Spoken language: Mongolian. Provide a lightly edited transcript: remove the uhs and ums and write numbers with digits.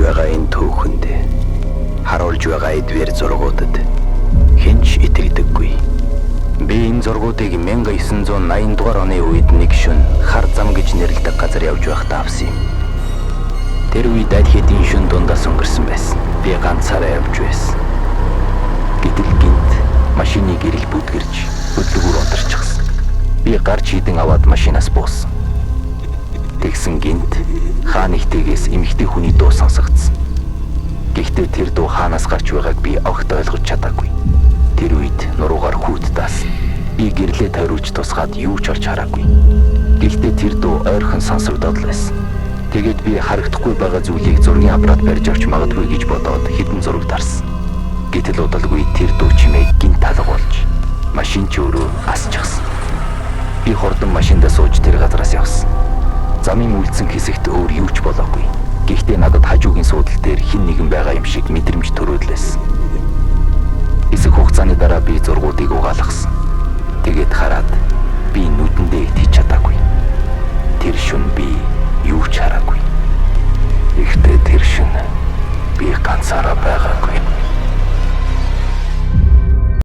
байгаа энэ түүхэнд харуулж байгаа эдгээр зургуудад хинч итгэдэггүй. Би энэ зургуудыг 1980 дугаар оны үед нэг шөнө хар зам гэж нэрлэдэг газар явж байхдаа авсан юм. Тэр үед аль хэдийн шөнө дундаас өнгөрсөн байсан. Би ганцаараа явж байсан. Гэтэл гинт машины гэрэл бүдгэрж хөдөлгүүр унтарчихсан. Би гарч хідэн аваад машинаас буусан. Тэгсэн гинт хаа нэгтээс эмэгтэй хүний дуу сонсогдсон. Гэхдээ тэр дуу хаанаас гарч байгааг би огт ойлгож чадаагүй. Тэр үед нуруугаар хүүт даасан. Би гэрлээ тойруулж тусгаад юу ч олж хараагүй. Гэхдээ тэр дуу ойрхон сонсогдоод л байсан. Тэгээд би харагдахгүй байгаа зүйлийг зургийн аппарат барьж авч магадгүй гэж бодоод хэдэн зураг тарсан. Гэтэл удалгүй тэр дуу чимээ гинт алга болж машин ч өөрөө асчихсан. Би хурдан машиндаа сууж тэр газараас явсан. Замын үлдсэн хэсэгт өөр юу ч болоогүй. Гэхдээ надад хажуугийн суудал дээр хэн нэгэн байгаа юм шиг мэдрэмж төрөөдлөөсөн. Хэсэг хугацааны дараа би зургуудыг угаалгасан. Тэгээд хараад би нүдэндээ итгэж чадаагүй. Тэр шөнө би юу ч хараагүй. Гэхдээ тэр шөнө би ганцаараа байгаагүй.